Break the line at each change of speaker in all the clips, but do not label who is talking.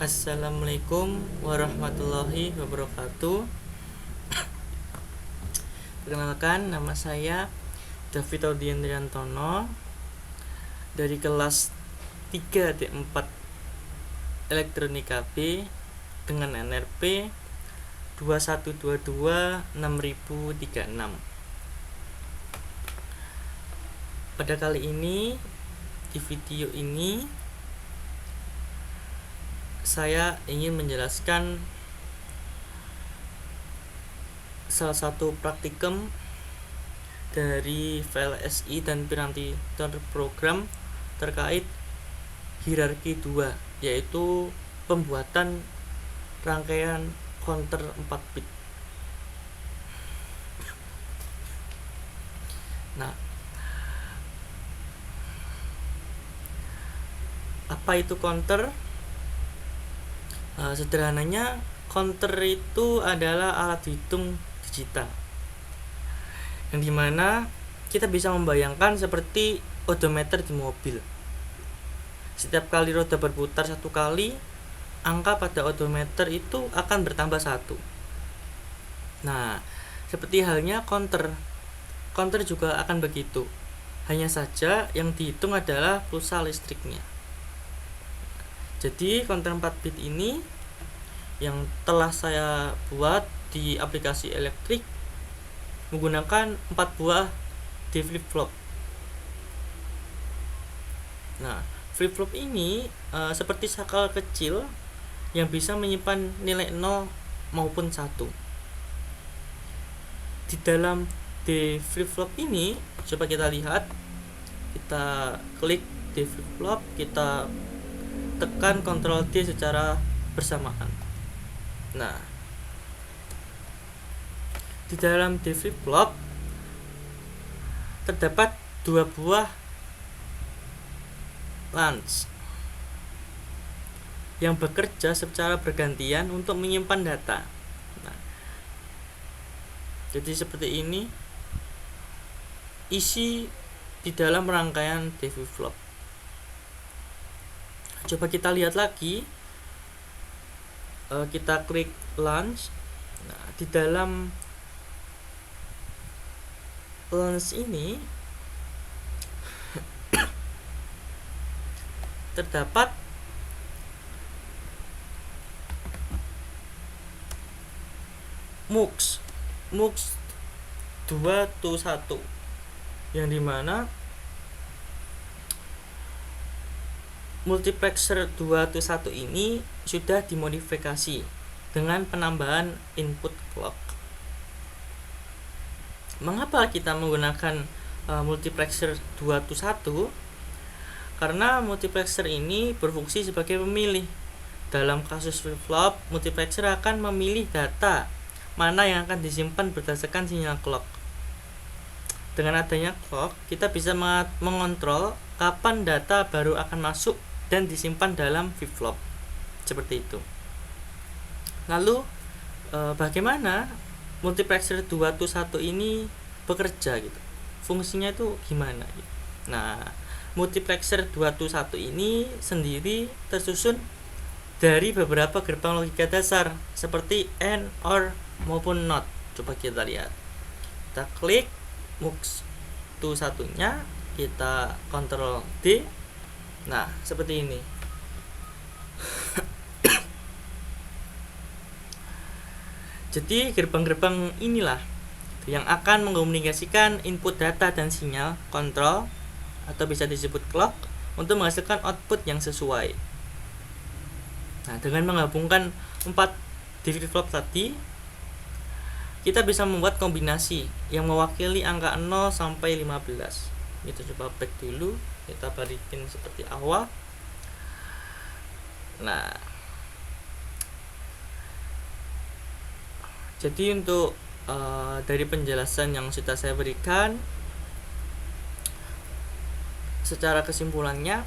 Assalamualaikum warahmatullahi wabarakatuh. Perkenalkan, nama saya David Audiendriantono dari kelas 3D4 Elektronika B dengan NRP 21226036. Pada kali ini, di video ini saya ingin menjelaskan salah satu praktikum dari VLSI dan piranti terprogram terkait hierarki 2, yaitu pembuatan rangkaian counter 4 bit. Nah, apa itu counter? Sederhananya, counter itu adalah alat hitung digital yang dimana kita bisa membayangkan seperti odometer di mobil. Setiap kali roda berputar satu kali, angka pada odometer itu akan bertambah satu. Nah, seperti halnya counter juga akan begitu, hanya saja yang dihitung adalah pulsa listriknya. Jadi counter 4 bit ini yang telah saya buat di aplikasi elektrik menggunakan 4 buah D flip-flop. Nah, flip-flop ini seperti sakal kecil yang bisa menyimpan nilai 0 maupun 1. Di dalam D flip-flop ini, coba kita lihat. Kita klik D flip-flop, kita tekan Ctrl D secara bersamaan. Nah, di dalam D flip-flop terdapat 2 buah latch yang bekerja secara bergantian untuk menyimpan data. Nah, jadi seperti ini isi di dalam rangkaian D flip-flop. Coba kita lihat lagi. Kita klik launch. Nah, di dalam launch ini terdapat MUX 221 yang dimana multiplexer 221 ini sudah dimodifikasi dengan penambahan input clock. Mengapa kita menggunakan multiplexer 221? Karena multiplexer ini berfungsi sebagai pemilih. Dalam kasus flip-flop, multiplexer akan memilih data mana yang akan disimpan berdasarkan sinyal clock. Dengan adanya clock, kita bisa mengontrol kapan data baru akan masuk dan disimpan dalam flip-flop. Seperti itu. Lalu bagaimana multiplexer 221 ini bekerja gitu? Fungsinya itu gimana gitu? Nah, multiplexer 221 ini sendiri tersusun dari beberapa gerbang logika dasar seperti AND, OR maupun NOT. Coba kita lihat. Kita klik MUX 21-nya, kita Ctrl D. Nah, seperti ini. Jadi gerbang-gerbang inilah yang akan mengkomunikasikan input data dan sinyal kontrol atau bisa disebut clock untuk menghasilkan output yang sesuai. Nah, dengan menggabungkan 4 D flip-flop tadi, kita bisa membuat kombinasi yang mewakili angka 0 sampai 15. Kita coba back dulu, kita balikin seperti awal. Nah, jadi untuk dari penjelasan yang sudah saya berikan, secara kesimpulannya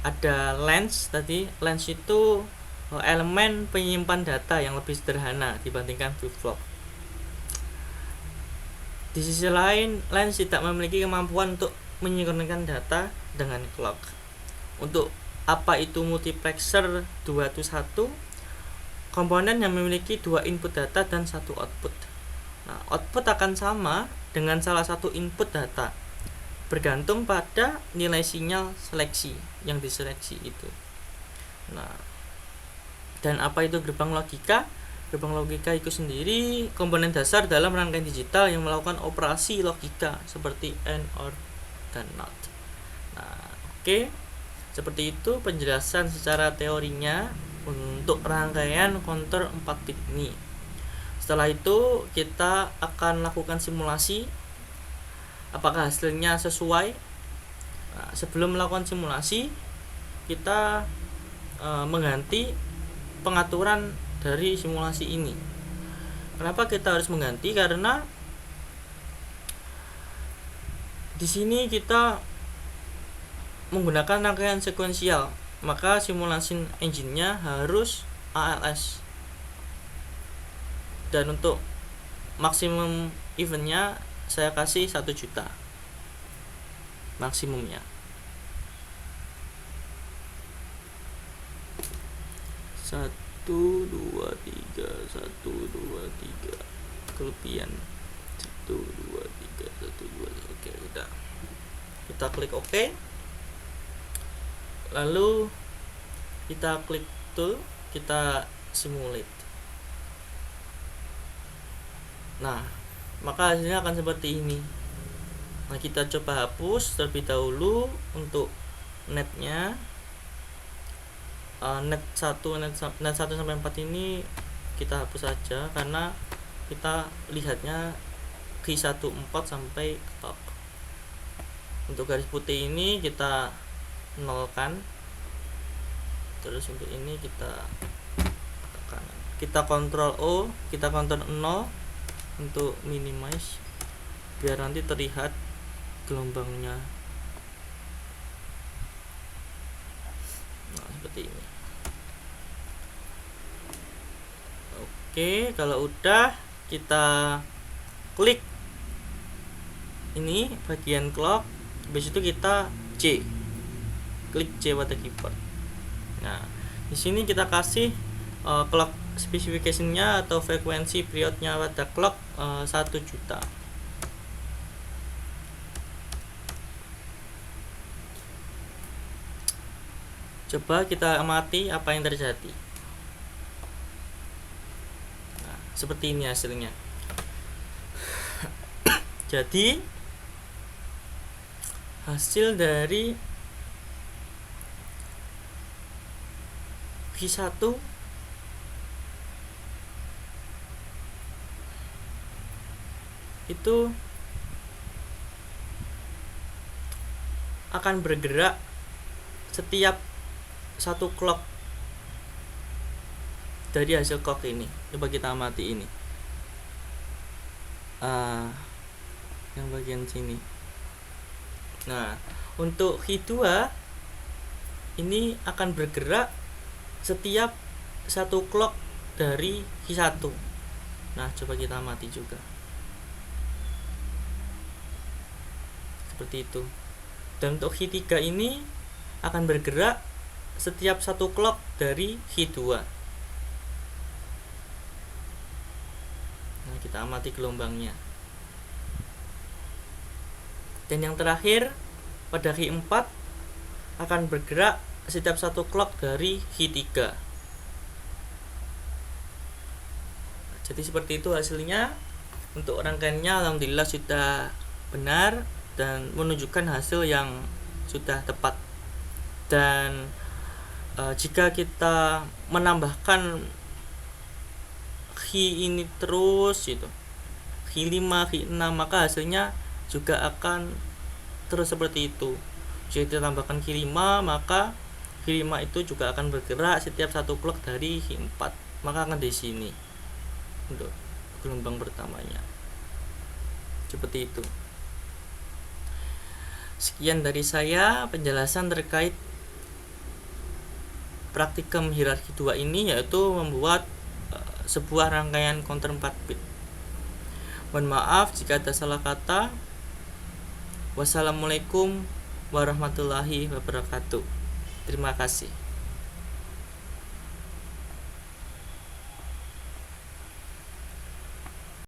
ada lens tadi. Lens itu elemen penyimpan data yang lebih sederhana dibandingkan flip-flop. Di sisi lain, lens tidak memiliki kemampuan untuk menyinkronkan data dengan clock. Untuk Apa itu multiplexer 221? Komponen yang memiliki 2 input data dan 1 output. Nah, output akan sama dengan salah satu input data, bergantung pada nilai sinyal seleksi yang diseleksi itu. Nah, dan apa itu gerbang logika? Gerbang logika itu sendiri komponen dasar dalam rangkaian digital yang melakukan operasi logika seperti AND, OR, dan NOT. Nah, oke. Seperti itu penjelasan secara teorinya untuk rangkaian counter 4 bit ini. Setelah itu kita akan lakukan simulasi apakah hasilnya sesuai. Nah, sebelum melakukan simulasi kita mengganti pengaturan dari simulasi ini. Kenapa kita harus mengganti? Karena di sini kita menggunakan rangkaian sekuensial, maka simulasi engine-nya harus ALS. Dan untuk maksimum eventnya saya kasih 1 juta maksimumnya. 1 2 3 1 2 3 kelebihan 1 2 3 1 2. Oke, udah. Kita klik OK. Lalu kita klik tool, kita simulate. Nah, maka hasilnya akan seperti ini. Nah, kita coba hapus terlebih dahulu untuk netnya. Net 1 sampai 4 ini kita hapus saja karena kita lihatnya Q14 sampai top. Untuk garis putih ini kita nolkan. Terus untuk ini kita tekan. Kita kontrol O, kita kontrol 0 untuk minimize biar nanti terlihat gelombangnya. Nah, seperti ini. Oke, kalau udah kita klik ini bagian clock, habis itu kita C. Klik C pada keyboard. Nah, di sini kita kasih clock specification-nya atau frekuensi periodnya pada clock 1 juta. Coba kita amati apa yang terjadi. Nah, seperti ini hasilnya. Jadi hasil dari V1 itu akan bergerak setiap 1 clock dari hasil clock ini. Coba kita amati ini. Yang bagian sini. Nah, untuk Q2 ini akan bergerak setiap 1 clock dari Q1. Nah, coba kita amati juga. Seperti itu. Dan untuk Q3 ini akan bergerak setiap 1 clock dari Q2. Nah, kita amati gelombangnya. Dan yang terakhir pada Q4 akan bergerak setiap 1 clock dari Q3. Jadi seperti itu hasilnya. Untuk rangkaiannya alhamdulillah sudah benar dan menunjukkan hasil yang sudah tepat. Dan jika kita menambahkan Q ini terus itu Q5, Q6, maka hasilnya juga akan terus seperti itu. Jika kita tambahkan Q5, maka Q5 itu juga akan bergerak setiap 1 clock dari Q4. Maka akan di sini untuk gelombang pertamanya. Seperti itu. Sekian dari saya penjelasan terkait praktikum hierarki 2 ini, yaitu membuat sebuah rangkaian counter 4 bit. Mohon maaf jika ada salah kata. Wassalamualaikum warahmatullahi wabarakatuh. Terima kasih.